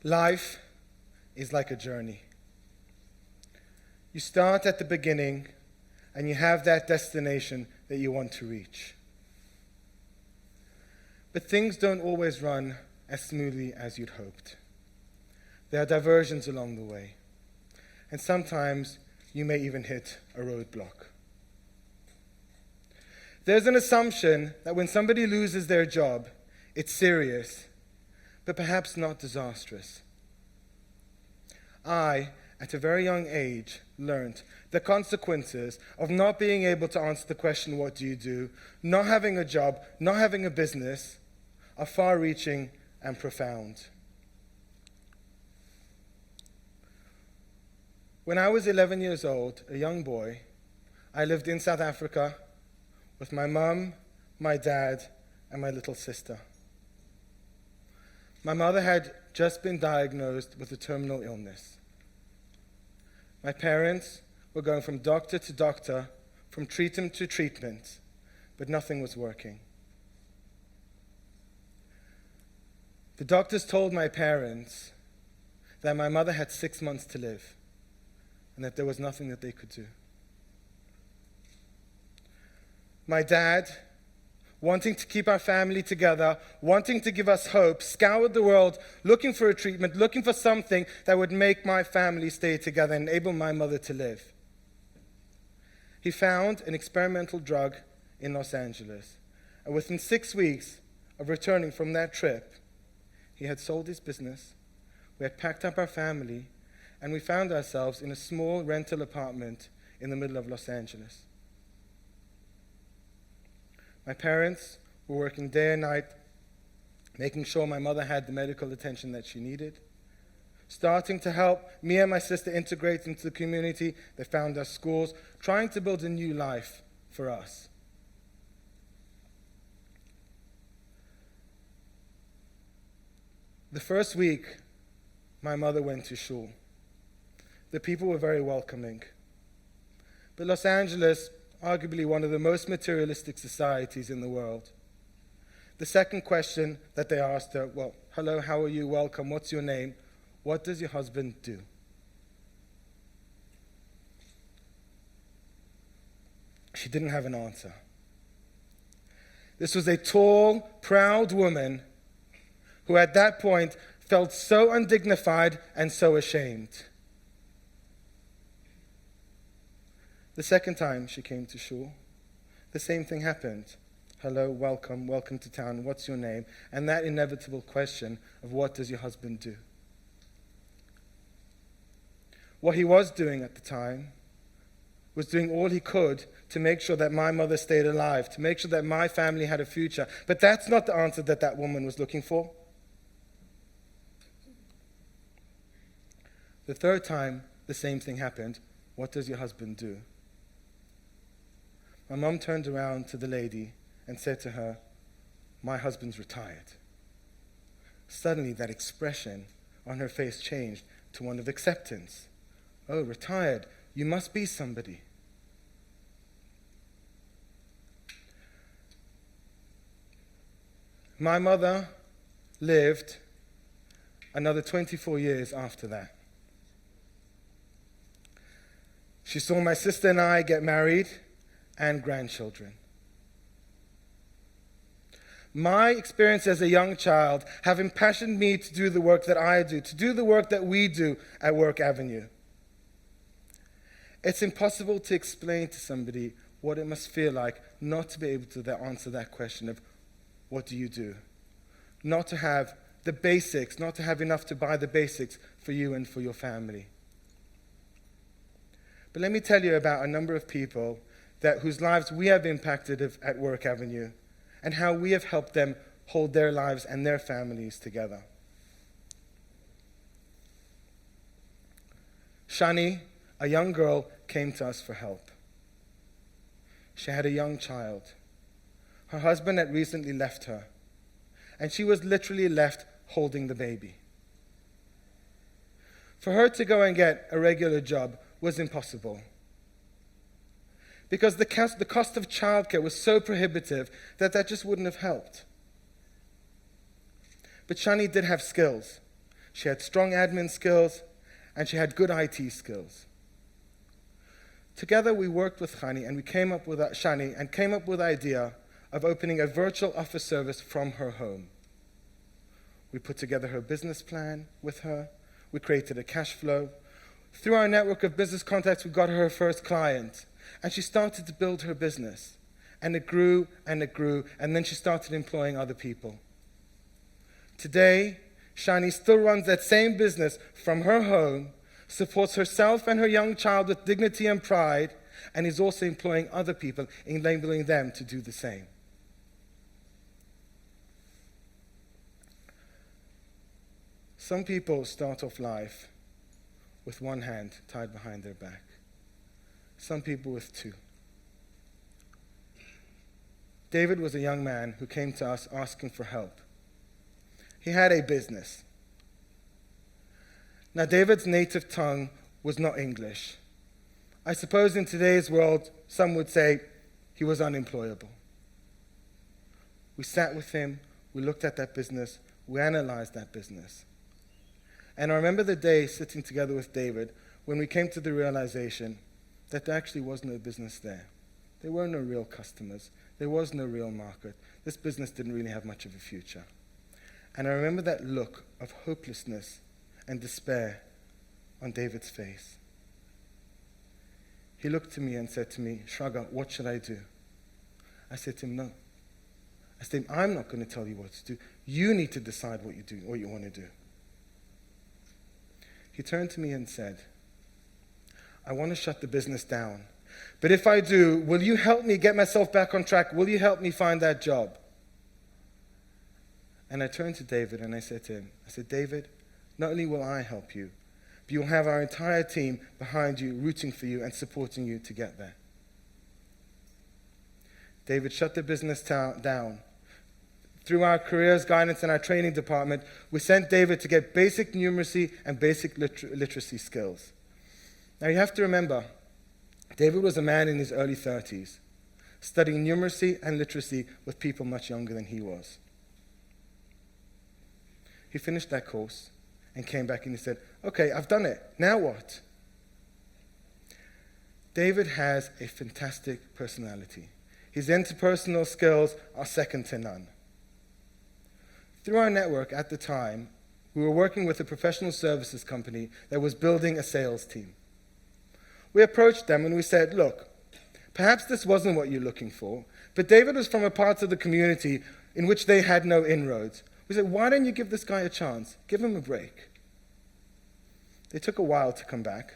Life is like a journey. You start at the beginning and you have that destination that you want to reach. But things don't always run as smoothly as you'd hoped. There are diversions along the way. And sometimes you may even hit a roadblock. There's an assumption that when somebody loses their job, it's serious, but perhaps not disastrous. I, at a very young age, learned the consequences of not being able to answer the question, what do you do? Not having a job, not having a business, are far-reaching and profound. When I was 11 years old, a young boy, I lived in South Africa with my mum, my dad, and my little sister. My mother had just been diagnosed with a terminal illness. My parents were going from doctor to doctor, from treatment to treatment, but nothing was working. The doctors told my parents that my mother had 6 months to live and that there was nothing that they could do. My dad, wanting to keep our family together, wanting to give us hope, scoured the world looking for a treatment, looking for something that would make my family stay together and enable my mother to live. He found an experimental drug in Los Angeles, and within 6 weeks of returning from that trip, he had sold his business, we had packed up our family, and we found ourselves in a small rental apartment in the middle of Los Angeles. My parents were working day and night, making sure my mother had the medical attention that she needed, starting to help me and my sister integrate into the community. They found us schools, trying to build a new life for us. The first week, my mother went to shul. The people were very welcoming. But Los Angeles, arguably one of the most materialistic societies in the world. The second question that they asked her, well, hello, how are you, welcome, what's your name? What does your husband do? She didn't have an answer. This was a tall, proud woman who at that point felt so undignified and so ashamed. The second time she came to shul, the same thing happened. Hello, welcome, welcome to town, what's your name? And that inevitable question of what does your husband do? What he was doing at the time was doing all he could to make sure that my mother stayed alive, to make sure that my family had a future. But that's not the answer that that woman was looking for. The third time, the same thing happened. What does your husband do? My mom turned around to the lady and said to her, my husband's retired. Suddenly, that expression on her face changed to one of acceptance. Oh, retired. You must be somebody. My mother lived another 24 years after that. She saw my sister and I get married and grandchildren. My experience as a young child have impassioned me to do the work that I do, to do the work that we do at Work Avenue. It's impossible to explain to somebody what it must feel like not to be able to answer that question of, what do you do? Not to have the basics, not to have enough to buy the basics for you and for your family. But let me tell you about a number of people whose lives we have impacted at Work Avenue and how we have helped them hold their lives and their families together. Shannie, a young girl, came to us for help. She had a young child. Her husband had recently left her, and she was literally left holding the baby. For her to go and get a regular job was impossible, because the cost of childcare was so prohibitive that just wouldn't have helped. But Shannie did have skills. she had strong admin skills, and she had good IT skills. Together we worked with Shani and came up with the idea of opening a virtual office service from her home. We put together her business plan with her. We created a cash flow. Through our network of business contacts, we got her first client, and she started to build her business. And it grew, and then she started employing other people. Today, Shani still runs that same business from her home, supports herself and her young child with dignity and pride, and is also employing other people, enabling them to do the same. Some people start off life with one hand tied behind their back. Some people with two. David was a young man who came to us asking for help. He had a business. Now, David's native tongue was not English. I suppose in today's world, some would say he was unemployable. We sat with him, we looked at that business, we analyzed that business. And I remember the day sitting together with David when we came to the realization that there actually was no business there. There were no real customers. There was no real market. This business didn't really have much of a future. And I remember that look of hopelessness and despair on David's face. He looked to me and said to me, "Shraga, what should I do?" I said to him, "No." I said, "I'm not going to tell you what to do. You need to decide what you want to do." He turned to me and said, "I want to shut the business down. But if I do, will you help me get myself back on track? Will you help me find that job?" And I turned to David and I said to him, "David, not only will I help you, but you'll have our entire team behind you, rooting for you and supporting you to get there." David shut the business down. Through our careers guidance and our training department, we sent David to get basic numeracy and basic literacy skills. Now you have to remember, David was a man in his early 30s, studying numeracy and literacy with people much younger than he was. He finished that course and came back and he said, "Okay, I've done it. Now what?" David has a fantastic personality. His interpersonal skills are second to none. Through our network at the time, we were working with a professional services company that was building a sales team. We approached them and we said, "Look, perhaps this wasn't what you're looking for, but David was from a part of the community in which they had no inroads. We said, why don't you give this guy a chance? Give him a break." They took a while to come back.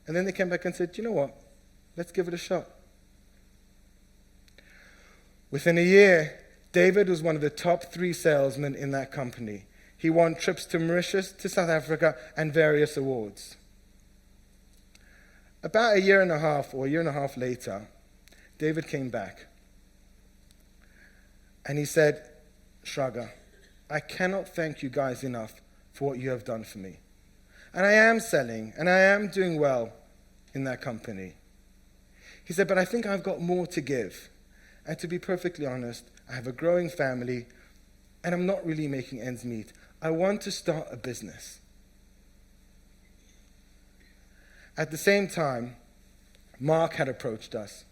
And then they came back and said, "You know what? Let's give it a shot." Within a year, David was one of the top 3 salesmen in that company. He won trips to Mauritius, to South Africa, and various awards. About a year and a half later, David came back. And he said, "Shraga, I cannot thank you guys enough for what you have done for me. And I am selling, and I am doing well in that company." He said, "But I think I've got more to give. And to be perfectly honest, I have a growing family, and I'm not really making ends meet. I want to start a business." At the same time, Mark had approached us.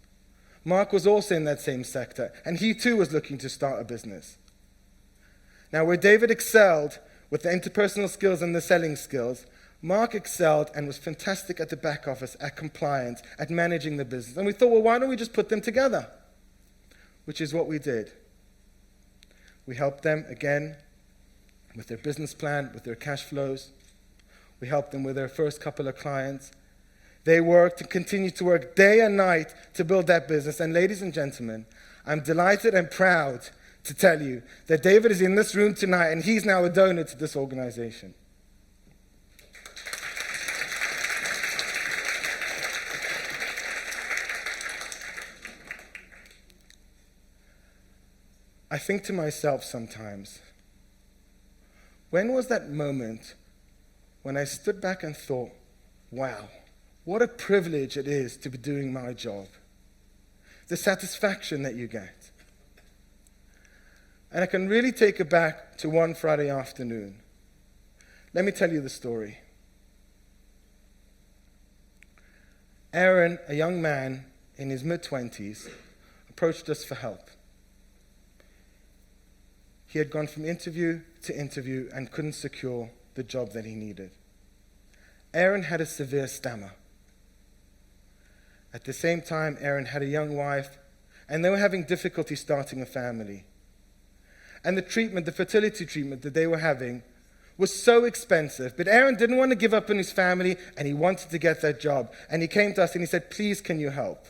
Mark was also in that same sector, and he too was looking to start a business. Now, where David excelled with the interpersonal skills and the selling skills, Mark excelled and was fantastic at the back office, at compliance, at managing the business. And we thought, well, why don't we just put them together? Which is what we did. We helped them, again, with their business plan, with their cash flows. We helped them with their first couple of clients. They worked and continued to work day and night to build that business. And ladies and gentlemen, I'm delighted and proud to tell you that David is in this room tonight and he's now a donor to this organization. I think to myself sometimes, when was that moment when I stood back and thought, wow, what a privilege it is to be doing my job. The satisfaction that you get. And I can really take it back to one Friday afternoon Let me tell you the story. Aaron, a young man in his mid-20s, approached us for help. He had gone from interview to interview and couldn't secure the job that he needed. Aaron had a severe stammer. At the same time, Aaron had a young wife, and they were having difficulty starting a family. And the fertility treatment that they were having was so expensive. But Aaron didn't want to give up on his family, and he wanted to get that job. And he came to us and he said, please, can you help?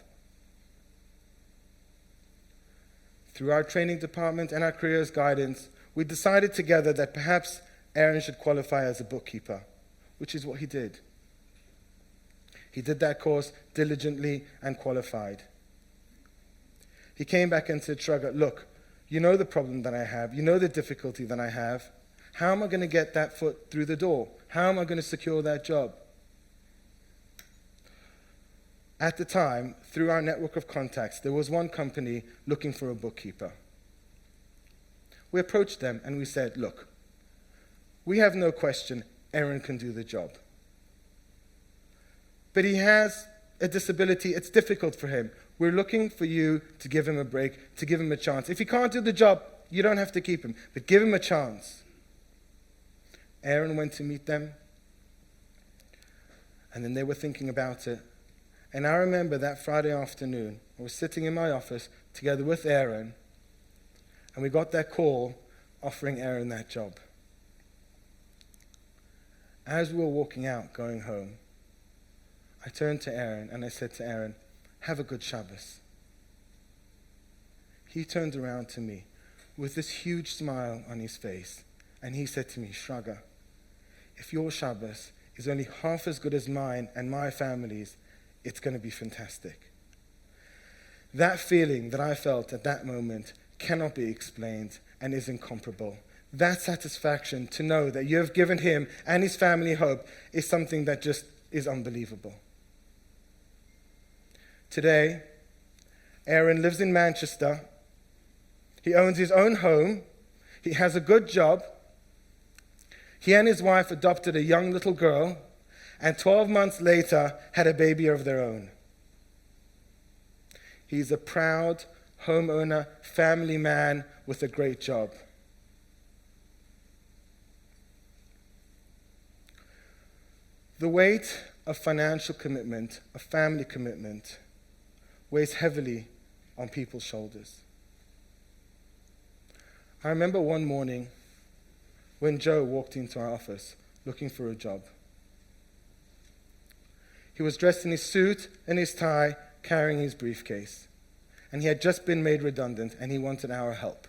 Through our training department and our careers guidance, we decided together that perhaps Aaron should qualify as a bookkeeper, which is what he did. He did that course diligently and qualified. He came back and said, Shraga, look, you know the problem that I have. You know the difficulty that I have. How am I going to get that foot through the door? How am I going to secure that job? At the time, through our network of contacts, there was one company looking for a bookkeeper. We approached them and we said, look, we have no question Aaron can do the job. But he has a disability. It's difficult for him. We're looking for you to give him a break, to give him a chance. If he can't do the job, you don't have to keep him, but give him a chance. Aaron went to meet them, and then they were thinking about it. And I remember that Friday afternoon, I was sitting in my office together with Aaron, and we got that call offering Aaron that job. As we were walking out, going home, I turned to Aaron and I said to Aaron, have a good Shabbos. He turned around to me with this huge smile on his face, and he said to me, Shraga, if your Shabbos is only half as good as mine and my family's, it's going to be fantastic. That feeling that I felt at that moment cannot be explained and is incomparable. That satisfaction to know that you have given him and his family hope is something that just is unbelievable. Today, Aaron lives in Manchester. He owns his own home. He has a good job. He and his wife adopted a young little girl, and 12 months later had a baby of their own. He's a proud homeowner, family man with a great job. The weight of financial commitment, of family commitment, weighs heavily on people's shoulders. I remember one morning when Joe walked into our office looking for a job. He was dressed in his suit and his tie, carrying his briefcase. And he had just been made redundant, and he wanted our help.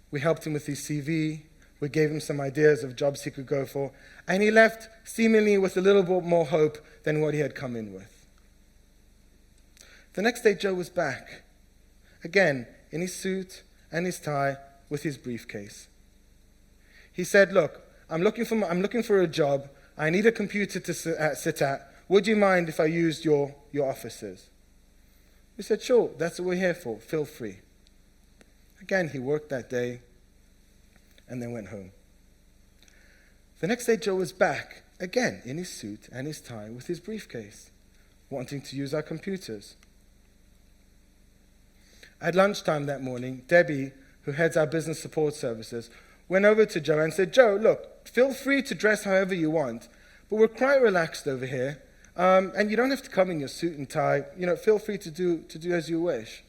We helped him with his CV. We gave him some ideas of jobs he could go for. And he left seemingly with a little bit more hope than what he had come in with. The next day, Joe was back, again, in his suit and his tie with his briefcase. He said, look, I'm looking for a job. I need a computer to sit at. Would you mind if I used your offices? We said, sure, that's what we're here for. Feel free. Again, he worked that day and then went home. The next day, Joe was back, again, in his suit and his tie with his briefcase, wanting to use our computers. At lunchtime that morning, Debbie, who heads our business support services, went over to Joe and said, Joe, look, feel free to dress however you want, but we're quite relaxed over here, and you don't have to come in your suit and tie. Feel free to do as you wish.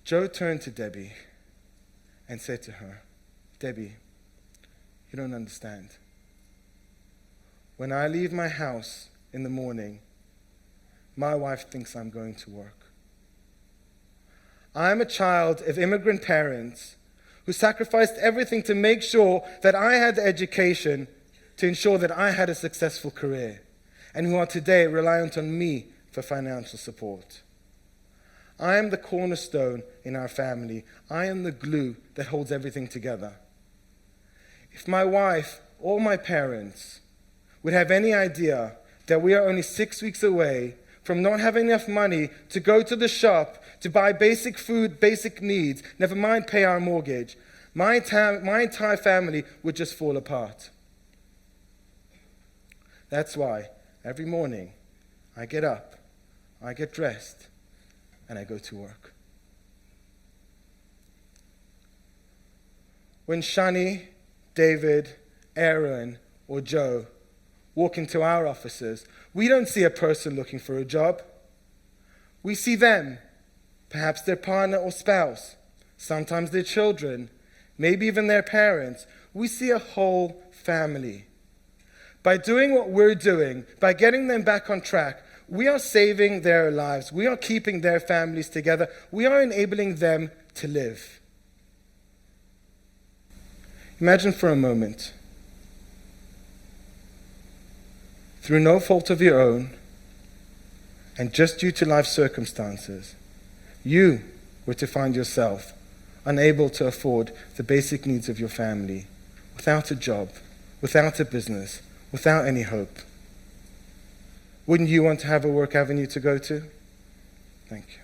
Joe turned to Debbie and said to her, Debbie, you don't understand. When I leave my house in the morning, my wife thinks I'm going to work. I'm a child of immigrant parents who sacrificed everything to make sure that I had the education to ensure that I had a successful career, and who are today reliant on me for financial support. I am the cornerstone in our family. I am the glue that holds everything together. If my wife or my parents would have any idea that we are only 6 weeks away from not having enough money to go to the shop to buy basic food, basic needs, never mind pay our mortgage, my entire family would just fall apart. That's why every morning I get up, I get dressed, and I go to work. When Shannie, David, Aaron, or Joe walk into our offices, we don't see a person looking for a job. We see them, perhaps their partner or spouse, sometimes their children, maybe even their parents. We see a whole family. By doing what we're doing, by getting them back on track, we are saving their lives. We are keeping their families together. We are enabling them to live. Imagine for a moment, through no fault of your own, and just due to life circumstances, you were to find yourself unable to afford the basic needs of your family, without a job, without a business, without any hope. Wouldn't you want to have a work avenue to go to? Thank you.